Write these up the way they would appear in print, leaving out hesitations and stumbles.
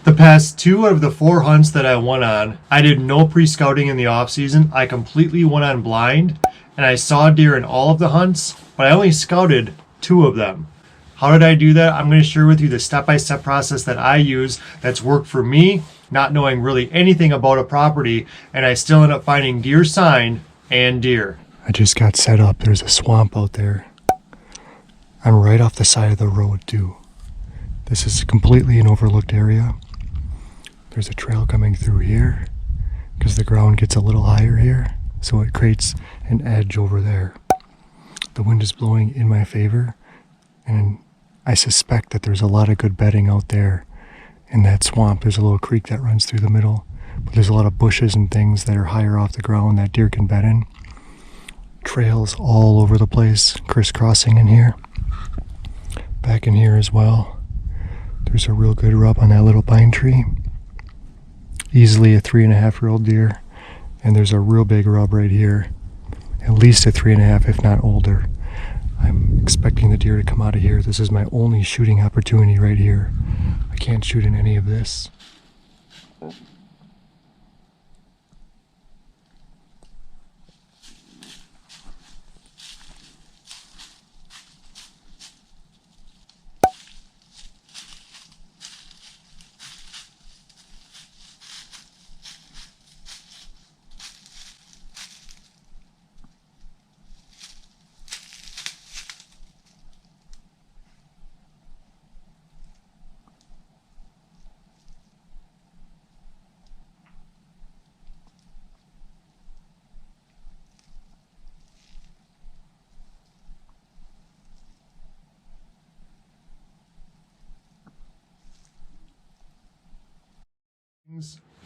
The past 2 of the 4 hunts that I went on, I did no pre-scouting in the off season. I completely went on blind, and I saw deer in all of the hunts, but I only scouted 2 of them. How did I do that? I'm going to share with you the step-by-step process that I use that's worked for me, not knowing really anything about a property, and I still end up finding deer sign and deer. I just got set up. There's a swamp out there. I'm right off the side of the road too. This is completely an overlooked area. There's a trail coming through here because the ground gets a little higher here, so it creates an edge over there. The wind is blowing in my favor, and I suspect that there's a lot of good bedding out there in that swamp. There's a little creek that runs through the middle, but there's a lot of bushes and things that are higher off the ground that deer can bed in. Trails all over the place, crisscrossing in here. Back in here as well. There's a real good rub on that little pine tree. Easily a 3.5-year-old deer, and there's a real big rub right here, at least a 3.5, if not older. I'm expecting the deer to come out of here. This is my only shooting opportunity right here. I can't shoot in any of this.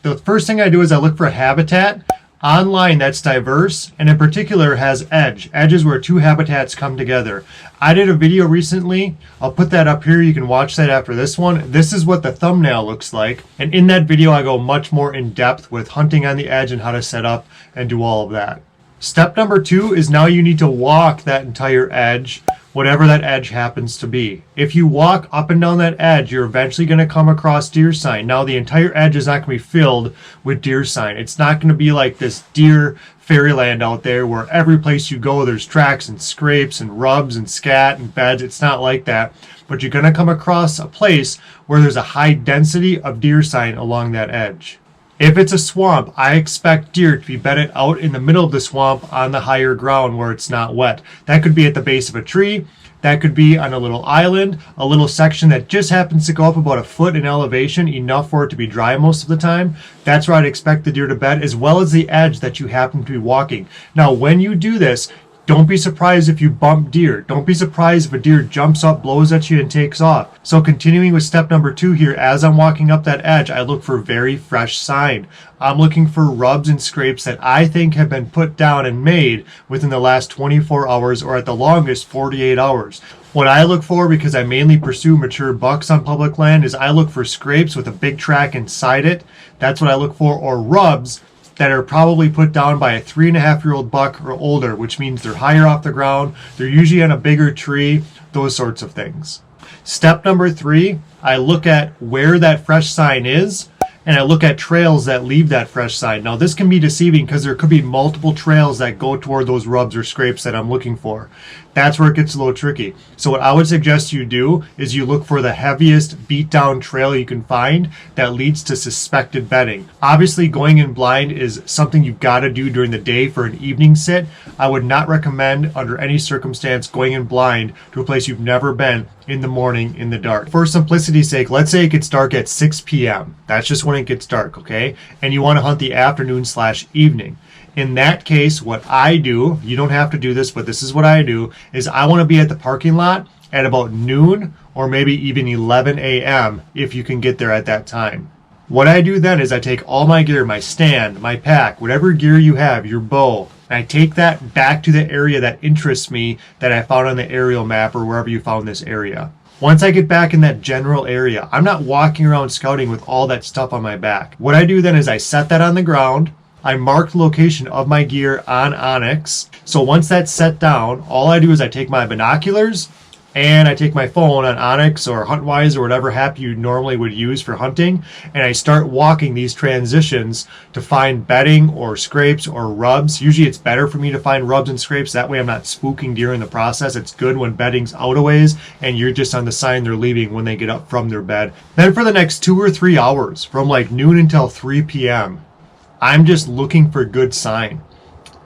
The first thing I do is I look for a habitat online that's diverse and in particular has edges where 2 habitats come together. I did a video recently. I'll put that up here. You can watch that after this one. This is what the thumbnail looks like, and in that video I go much more in depth with hunting on the edge and how to set up and do all of that. Step number 2 is now you need to walk that entire edge, whatever that edge happens to be. If you walk up and down that edge, you're eventually going to come across deer sign. Now, the entire edge is not going to be filled with deer sign. It's not going to be like this deer fairyland out there where every place you go there's tracks and scrapes and rubs and scat and beds. It's not like that. But you're going to come across a place where there's a high density of deer sign along that edge. If it's a swamp, I expect deer to be bedded out in the middle of the swamp on the higher ground where it's not wet. That could be at the base of a tree. That could be on a little island, a little section that just happens to go up about a foot in elevation, enough for it to be dry most of the time. That's where I'd expect the deer to bed, as well as the edge that you happen to be walking. Now, when you do this, don't be surprised if you bump deer. Don't be surprised if a deer jumps up, blows at you, and takes off. So continuing with step number 2 here, as I'm walking up that edge, I look for very fresh sign. I'm looking for rubs and scrapes that I think have been put down and made within the last 24 hours or at the longest 48 hours. What I look for, because I mainly pursue mature bucks on public land, is I look for scrapes with a big track inside it. That's what I look for, or rubs that are probably put down by a 3.5-year-old buck or older, which means they're higher off the ground, they're usually on a bigger tree, those sorts of things. Step number 3, I look at where that fresh sign is, and I look at trails that leave that fresh sign. Now, this can be deceiving because there could be multiple trails that go toward those rubs or scrapes that I'm looking for. That's where it gets a little tricky. So what I would suggest you do is you look for the heaviest beat down trail you can find that leads to suspected bedding. Obviously, going in blind is something you've got to do during the day for an evening sit. I would not recommend under any circumstance going in blind to a place you've never been in the morning in the dark. For simplicity's sake, let's say it gets dark at 6 p.m. That's just when it gets dark, okay? And you want to hunt the afternoon/evening. In that case, what I do, you don't have to do this, but this is what I do, is I want to be at the parking lot at about noon or maybe even 11 a.m. if you can get there at that time. What I do then is I take all my gear, my stand, my pack, whatever gear you have, your bow, and I take that back to the area that interests me that I found on the aerial map or wherever you found this area. Once I get back in that general area, I'm not walking around scouting with all that stuff on my back. What I do then is I set that on the ground. I mark the location of my gear on Onyx. So once that's set down, all I do is I take my binoculars, and I take my phone on Onyx or HuntWise or whatever app you normally would use for hunting, and I start walking these transitions to find bedding or scrapes or rubs. Usually it's better for me to find rubs and scrapes. That way I'm not spooking deer in the process. It's good when bedding's out a ways and you're just on the sign they're leaving when they get up from their bed. Then for the next 2 or 3 hours, from like noon until 3 p.m., I'm just looking for good sign.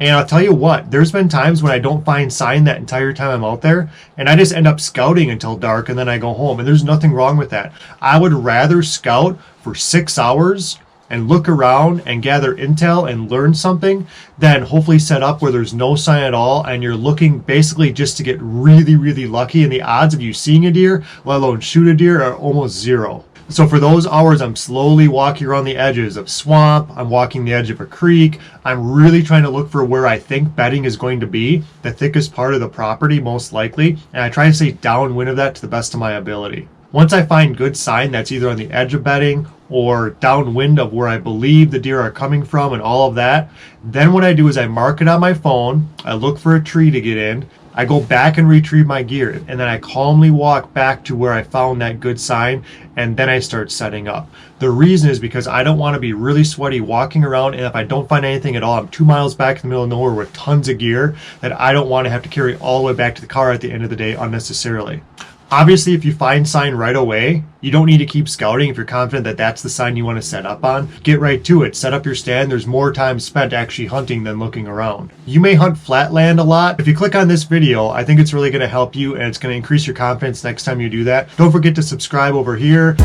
And I'll tell you what, there's been times when I don't find sign that entire time I'm out there, and I just end up scouting until dark and then I go home, and there's nothing wrong with that. I would rather scout for 6 hours and look around and gather intel and learn something than hopefully set up where there's no sign at all and you're looking basically just to get really, really lucky, and the odds of you seeing a deer, let alone shoot a deer, are almost zero. So for those hours, I'm slowly walking around the edges of swamp, I'm walking the edge of a creek, I'm really trying to look for where I think bedding is going to be, the thickest part of the property most likely, and I try to stay downwind of that to the best of my ability. Once I find good sign that's either on the edge of bedding or downwind of where I believe the deer are coming from and all of that, then what I do is I mark it on my phone, I look for a tree to get in, I go back and retrieve my gear, and then I calmly walk back to where I found that good sign, and then I start setting up. The reason is because I don't want to be really sweaty walking around, and if I don't find anything at all, I'm 2 miles back in the middle of nowhere with tons of gear that I don't want to have to carry all the way back to the car at the end of the day unnecessarily. Obviously, if you find sign right away, you don't need to keep scouting if you're confident that that's the sign you want to set up on. Get right to it. Set up your stand. There's more time spent actually hunting than looking around. You may hunt flatland a lot. If you click on this video, I think it's really going to help you and it's going to increase your confidence next time you do that. Don't forget to subscribe over here.